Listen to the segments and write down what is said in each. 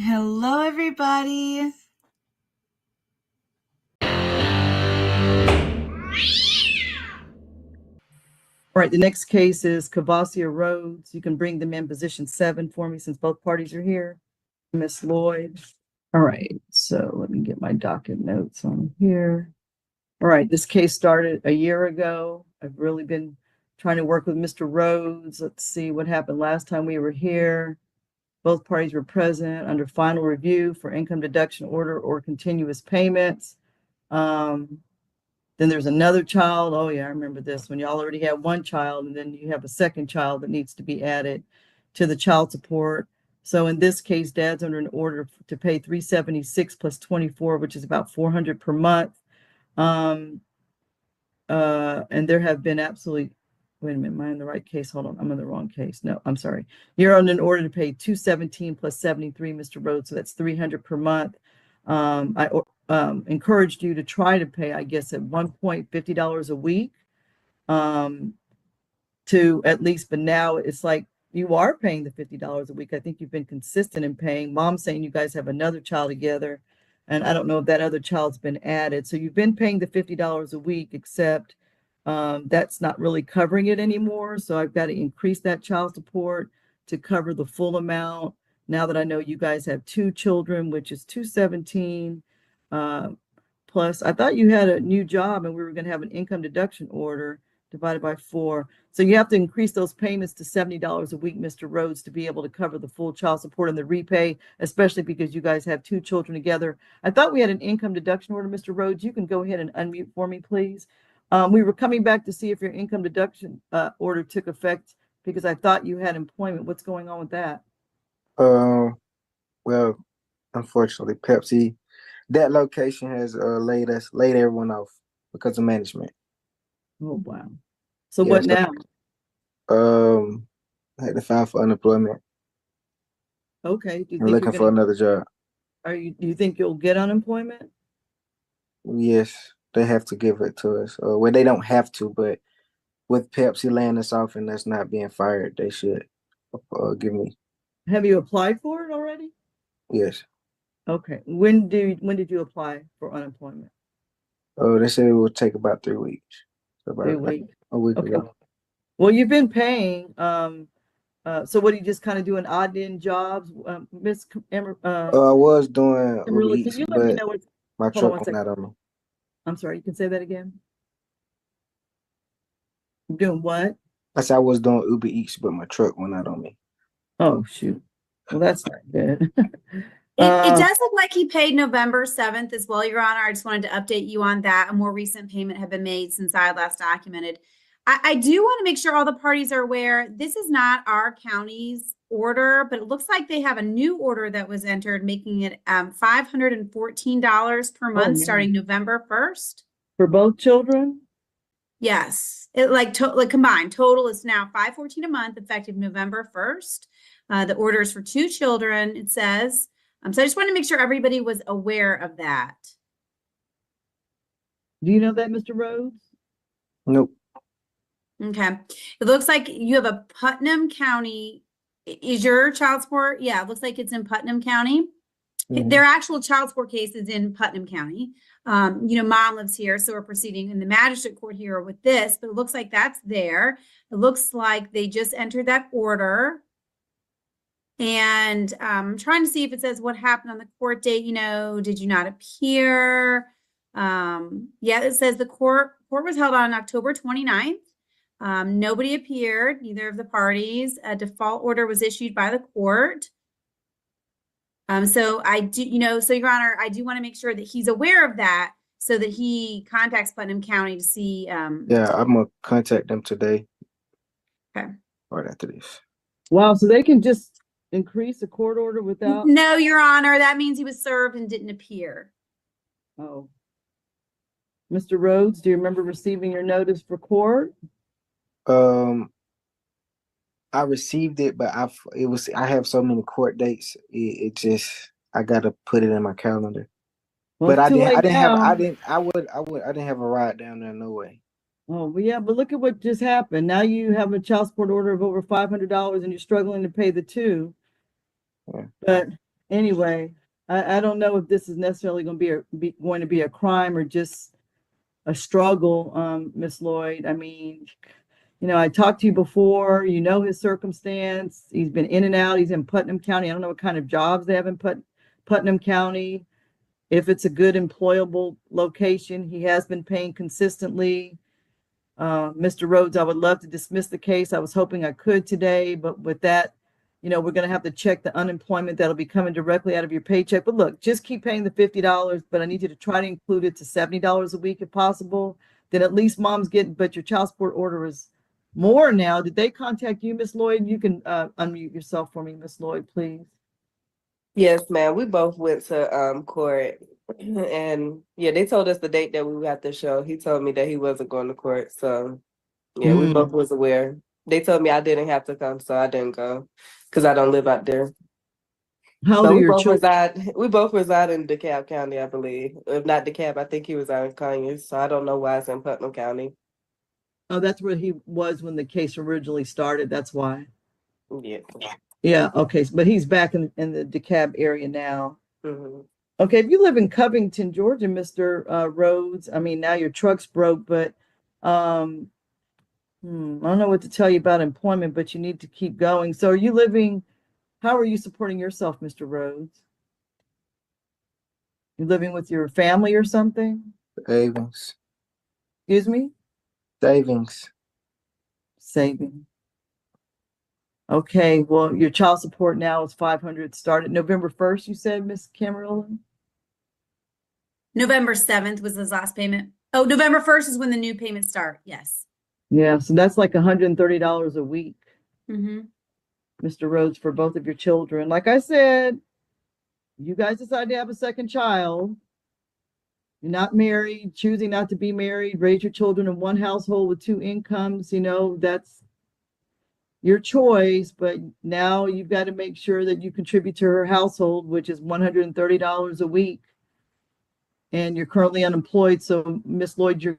Hello, everybody. All right, the next case is Cavassier Rhodes. You can bring them in position 7 for me since both parties are here. Miss Lloyd. All right, so let me get my docket notes on here. All right, this case started a year ago. I've really been trying to work with Mr. Rhodes. Let's see what happened last time we were here. Both parties were present under final review for income deduction order or continuous payments. Then there's another child. Oh yeah, I remember this when y'all already have one child and then you have a second child that needs to be added to the child support. So in this case, dad's under an order to pay 376 plus 24, which is about 400 per month. And there have been absolutely, wait a minute, am I in the right case? Hold on, I'm in the wrong case. No, I'm sorry. You're on an order to pay 217 plus 73, Mr. Rhodes, so that's 300 per month. I encouraged you to try to pay, I guess, at one point $50 a week to at least, but now it's like you are paying the $50 a week. I think you've been consistent in paying. Mom's saying you guys have another child together, and I don't know if that other child's been added. So you've been paying the $50 a week, except that's not really covering it anymore. So I've got to increase that child support to cover the full amount. Now that I know you guys have 2 children, which is 217. Plus, I thought you had a new job and we were going to have an income deduction order divided by 4. So you have to increase those payments to $70 a week, Mr. Rhodes, to be able to cover the full child support and the repay, especially because you guys have 2 children together. I thought we had an income deduction order, Mr. Rhodes. You can go ahead and unmute for me, please. We were coming back to see if your income deduction order took effect because I thought you had employment. What's going on with that? Well, unfortunately, Pepsi, that location has laid everyone off because of management. Oh wow. So Yeah, what so, now? I had to file for unemployment. Okay. Do you I'm think looking for another job. do you think you'll get unemployment? Yes, they have to give it to us. Well, they don't have to, but with Pepsi laying us off and us not being fired, they should give me. Have you applied for it already? Yes. Okay. When did you apply for unemployment? Oh, they said it would take about 3 weeks. So about 3 weeks. a week Okay. ago. Well, you've been paying. So what do you just kind of doing odd end jobs, Miss Emma? I was doing Uber Can Eats, you let me but know what? my Hold on truck one went second. out on me. I'm sorry. You can say that again. You're doing what? I said I was doing Uber Eats, but my truck went out on me. Oh shoot. Well, that's not good. It does look like he paid November 7th as well, Your Honor. I just wanted to update you on that. A more recent payment had been made since I last documented. I do want to make sure all the parties are aware. This is not our county's order, but it looks like they have a new order that was entered, making it $514 per month starting November 1st. For both children? Yes, it like combined total is now $514 a month effective November 1st. The order is for 2 children, it says. So I just want to make sure everybody was aware of that. Do you know that, Mr. Rhodes? Nope. Okay. It looks like you have a Putnam County. Is your child support? Yeah, it looks like it's in Putnam County. Their actual child support case is in Putnam County. Mom lives here, so we're proceeding in the magistrate court here with this, but it looks like that's there. It looks like they just entered that order. And I'm trying to see if it says what happened on the court date. Did you not appear? Yeah, it says the court was held on October 29th. Nobody appeared, neither of the parties. A default order was issued by the court. So I do, so Your Honor, I do want to make sure that he's aware of that so that he contacts Putnam County to see. Yeah, I'm gonna contact them today. Okay. Right after this. Wow, so they can just increase a court order without? No, Your Honor, that means he was served and didn't appear. Oh. Mr. Rhodes, do you remember receiving your notice for court? I received it, but I have so many court dates. It just I gotta put it in my calendar. Well, but I didn't have a ride down there, no way. Oh, well, yeah, but look at what just happened. Now you have a child support order of over $500 and you're struggling to pay the 2. Yeah. But Anyway, I don't know if this is necessarily going to going to be a crime or just a struggle, Miss Lloyd. I mean, I talked to you before, his circumstance. He's been in and out. He's in Putnam County. I don't know what kind of jobs they have in Putnam County. If it's a good employable location, he has been paying consistently. Mr. Rhodes, I would love to dismiss the case. I was hoping I could today, but with that, we're going to have to check the unemployment that'll be coming directly out of your paycheck. But look, just keep paying the $50, but I need you to try to include it to $70 a week if possible. Then at least mom's getting, but your child support order is more now. Did they contact you, Miss Lloyd? You can unmute yourself for me, Miss Lloyd, please. Yes, ma'am. We both went to court, and yeah, they told us the date that we would have to show. He told me that he wasn't going to court, so yeah, we both was aware. They told me I didn't have to come, so I didn't go because I don't live out there. How old But are we your both children? reside. We both reside in DeKalb County, I believe. If not DeKalb, I think he was out in Conyers, so I don't know why it's in Putnam County. Oh, that's where he was when the case originally started. That's why. Yeah. Yeah, okay. But he's back in the DeKalb area now. Mm-hmm. Okay, if you live in Covington, Georgia, Mr. Rhodes, I mean, now your truck's broke, but I don't know what to tell you about employment, but you need to keep going. So how are you supporting yourself, Mr. Rhodes? You living with your family or something? Savings. Excuse me? Savings. Saving. Okay, well, your child support now is $500. Started November 1st, you said, Miss Cameron? November 7th was his last payment. Oh, November 1st is when the new payments start. Yes. Yeah, so that's like $130 a week, Mm-hmm. Mr. Rhodes, for both of your children. Like I said, you guys decide to have a second child. You're not married, choosing not to be married, raise your children in one household with two incomes, that's your choice, but now you've got to make sure that you contribute to her household, which is $130 a week. And you're currently unemployed. So Miss Lloyd, your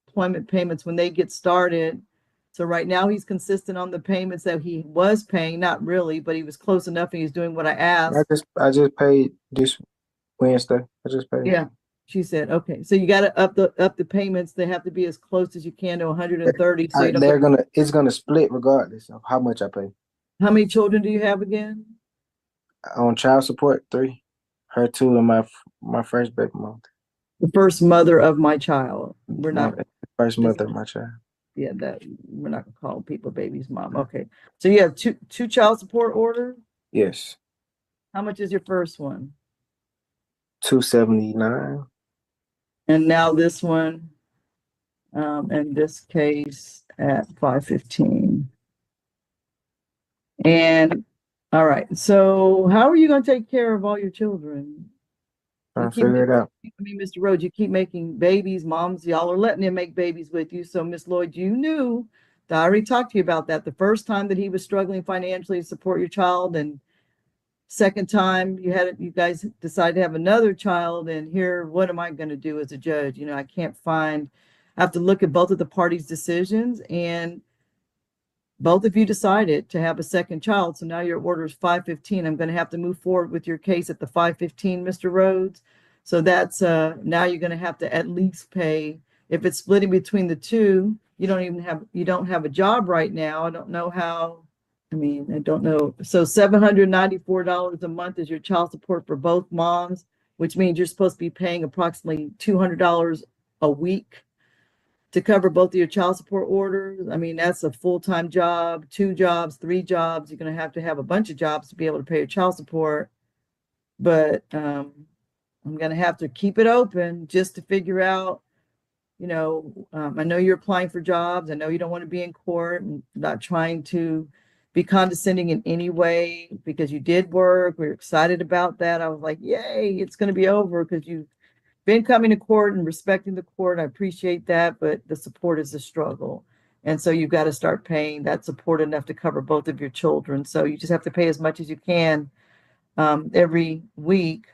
employment payments, when they get started. So right now he's consistent on the payments that he was paying, not really, but he was close enough and he's doing what I asked. I just paid this Wednesday. I just paid. Yeah. She said, okay, so you got to up the payments. They have to be as close as you can to 130. So It's gonna split regardless of how much I pay. How many children do you have again? On child support, 3. Her 2 and my first baby mom. The first mother of my child. We're not. First mother of my child. Yeah, that we're not gonna call people baby's mom. Okay, so you have two child support orders. Yes. How much is your first one? $279. And now this one, in this case at $515. And all right, so how are you going to take care of all your children? Trying to figure it out. I mean, Mr. Rhodes, you keep making babies. Moms, y'all are letting him make babies with you. So Miss Lloyd, you knew that I already talked to you about that the first time that he was struggling financially to support your child, and second time you guys decided to have another child, and here, what am I going to do as a judge? I have to look at both of the parties' decisions, and both of you decided to have a second child. So now your order is $515. I'm going to have to move forward with your case at the $515, Mr. Rhodes. So that's now you're going to have to at least pay, if it's splitting between the two, you don't have a job right now. I don't know how. I don't know. So $794 a month is your child support for both moms, which means you're supposed to be paying approximately $200 a week to cover both of your child support orders. That's a full-time job, 2 jobs, 3 jobs. You're going to have a bunch of jobs to be able to pay your child support. But I'm going to have to keep it open just to figure out, I know you're applying for jobs. I know you don't want to be in court, and not trying to be condescending in any way, because you did work. We're excited about that. I was like, yay, it's going to be over, because you've been coming to court and respecting the court. I appreciate that, but the support is a struggle. And so you've got to start paying that support enough to cover both of your children. So you just have to pay as much as you can every week,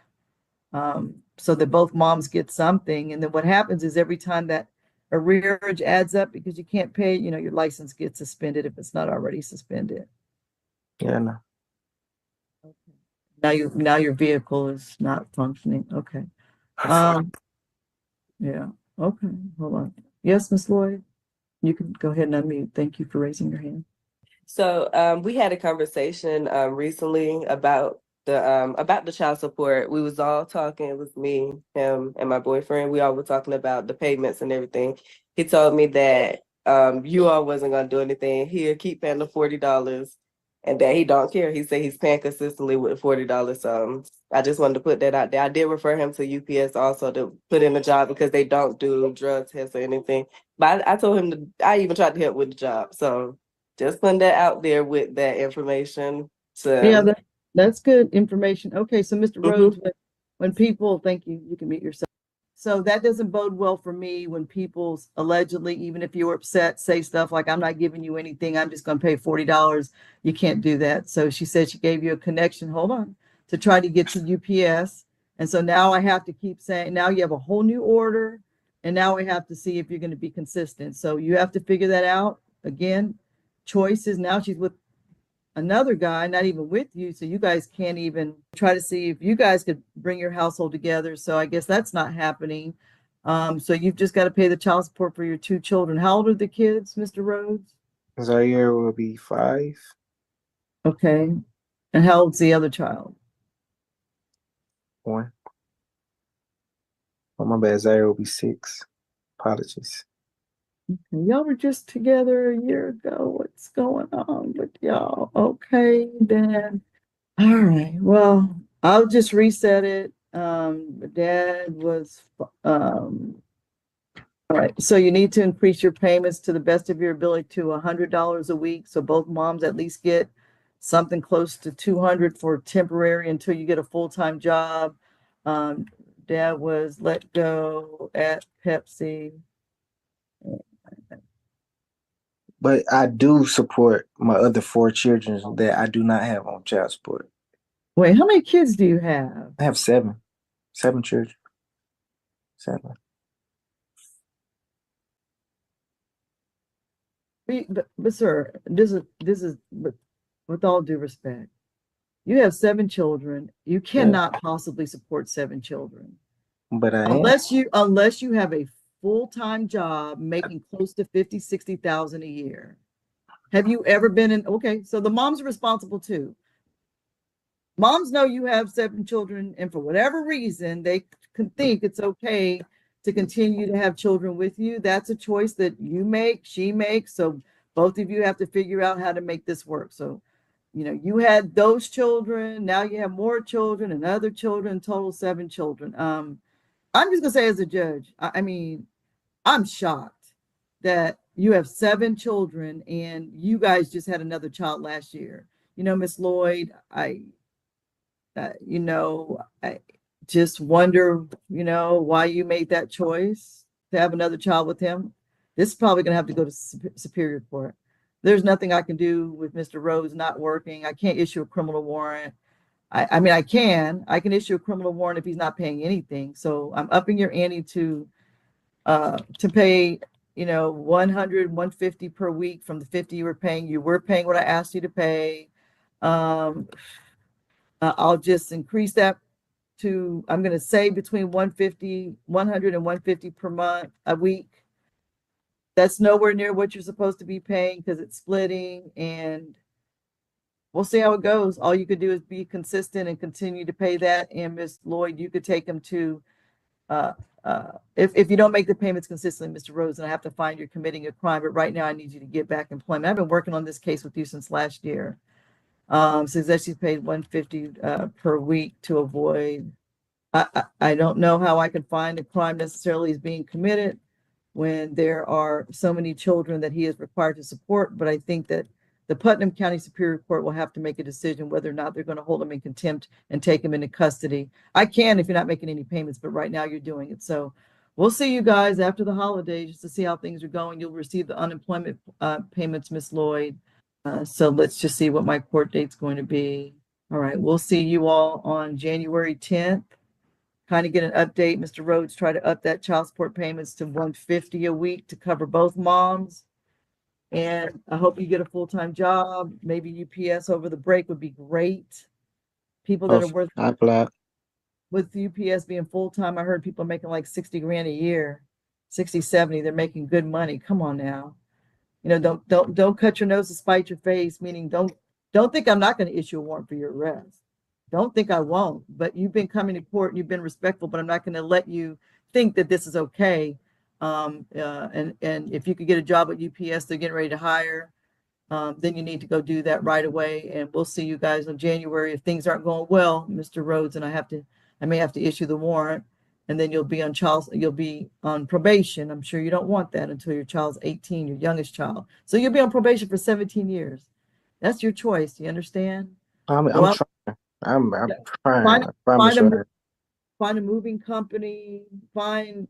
so that both moms get something. And then what happens is every time that arrearage adds up because you can't pay, your license gets suspended if it's not already suspended. Yeah, I know. Okay. Now your vehicle is not functioning. Okay. Yeah. Okay. Hold on. Yes, Miss Lloyd, you can go ahead and unmute. Thank you for raising your hand. So we had a conversation recently about the child support. We was all talking, it was me, him, and my boyfriend. We all were talking about the payments and everything. He told me that you all wasn't gonna do anything. He'll keep paying the $40 and that he don't care. He said he's paying consistently with $40. I just wanted to put that out there. I did refer him to UPS also to put in a job because they don't do drug tests or anything. But I told him I even tried to help with the job. So just putting that out there with that information. Yeah, To that's good information. Okay, so Mr. Rhodes, Mhm. when people, thank you, you can mute yourself. So that doesn't bode well for me when people allegedly, even if you were upset, say stuff like, I'm not giving you anything, I'm just gonna pay $40. You can't do that. So she said she gave you a connection, hold on, to try to get to UPS. And so now I have to keep saying, now you have a whole new order, and now we have to see if you're gonna be consistent. So you have to figure that out. Again, choices. Now she's with another guy, not even with you. So you guys can't even try to see if you guys could bring your household together. So I guess that's not happening. So you've just got to pay the child support for your two children. How old are the kids, Mr. Rhodes? Zaire will be 5. Okay. And how old's the other child? 1. Oh, my bad. Zaire will be 6. Apologies. Y'all were just together a year ago. What's going on with y'all? Okay, then. All right. Well, I'll just reset it. Dad was all right, so you need to increase your payments to the best of your ability to $100 a week. So both moms at least get something close to 200 for temporary until you get a full-time job. Dad was let go at Pepsi. But I do support my other 4 children that I do not have on child support. Wait, how many kids do you have? I have 7. 7 children. 7. But sir, but with all due respect, you have 7 children. You cannot possibly support 7 children. But I am. Unless you have a full-time job making close to 50, 60,000 a year. Have you ever been in, okay, so the moms are responsible too. Moms know you have 7 children, and for whatever reason, they can think it's okay to continue to have children with you. That's a choice that you make, she makes. So both of you have to figure out how to make this work. So, you know, you had those children, now you have more children and other children, total 7 children. I'm just gonna say as a judge, I mean, I'm shocked that you have 7 children and you guys just had another child last year. You know, Miss Lloyd, I just wonder, why you made that choice to have another child with him. This is probably gonna have to go to Superior Court. There's nothing I can do with Mr. Rhodes not working. I can't issue a criminal warrant. I mean, I can issue a criminal warrant if he's not paying anything. So I'm upping your ante to pay, 100, 150 per week from the 50 you were paying. You were paying what I asked you to pay. I'll just increase that to, I'm going to say between 150, 100 and 150 per month, a week. That's nowhere near what you're supposed to be paying because it's splitting, and we'll see how it goes. All you could do is be consistent and continue to pay that. And Miss Lloyd, you could take them to, if you don't make the payments consistently, Mr. Rose, and I have to find you're committing a crime. But right now, I need you to get back employment. I've been working on this case with you since last year. Since that she's paid 150 per week to avoid. I don't know how I could find a crime necessarily is being committed when there are so many children that he is required to support. But I think that the Putnam County Superior Court will have to make a decision whether or not they're going to hold him in contempt and take him into custody. I can if you're not making any payments, but right now you're doing it. So we'll see you guys after the holidays just to see how things are going. You'll receive the unemployment payments, Miss Lloyd. So let's just see what my court date's going to be. All right, we'll see you all on January 10th. Kind of get an update. Mr. Rhodes tried to up that child support payments to 150 a week to cover both moms. And I hope you get a full-time job. Maybe UPS over the break would be great. People that are Oh, worth I applied. with UPS being full-time, I heard people making like 60 grand a year, 60, 70. They're making good money. Come on now. Don't cut your nose to spite your face, meaning don't think I'm not going to issue a warrant for your arrest. Don't think I won't, but you've been coming to court and you've been respectful, but I'm not going to let you think that this is okay. And if you could get a job at UPS, they're getting ready to hire, then you need to go do that right away. And we'll see you guys in January. If things aren't going well, Mr. Rhodes, and I may have to issue the warrant, and then you'll be on probation. I'm sure you don't want that until your child's 18, your youngest child. So you'll be on probation for 17 years. That's your choice. Do you understand? I'm Go out, trying. I'm yeah, trying. find I promise you that. find a moving company, and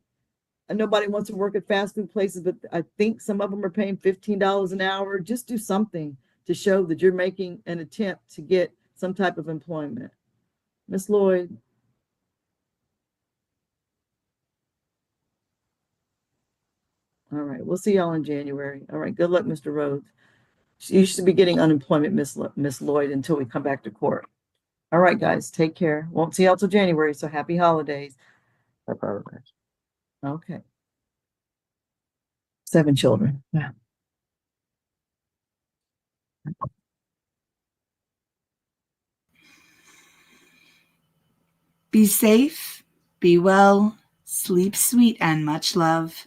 nobody wants to work at fast food places, but I think some of them are paying $15 an hour. Just do something to show that you're making an attempt to get some type of employment. Miss Lloyd. All right, we'll see y'all in January. All right, good luck, Mr. Rhodes. You should be getting unemployment, Miss Lloyd, until we come back to court. All right, guys, take care. Won't see y'all till January, so happy holidays. I apologize. Okay. 7 children. Yeah. Be safe, be well, sleep sweet, and much love.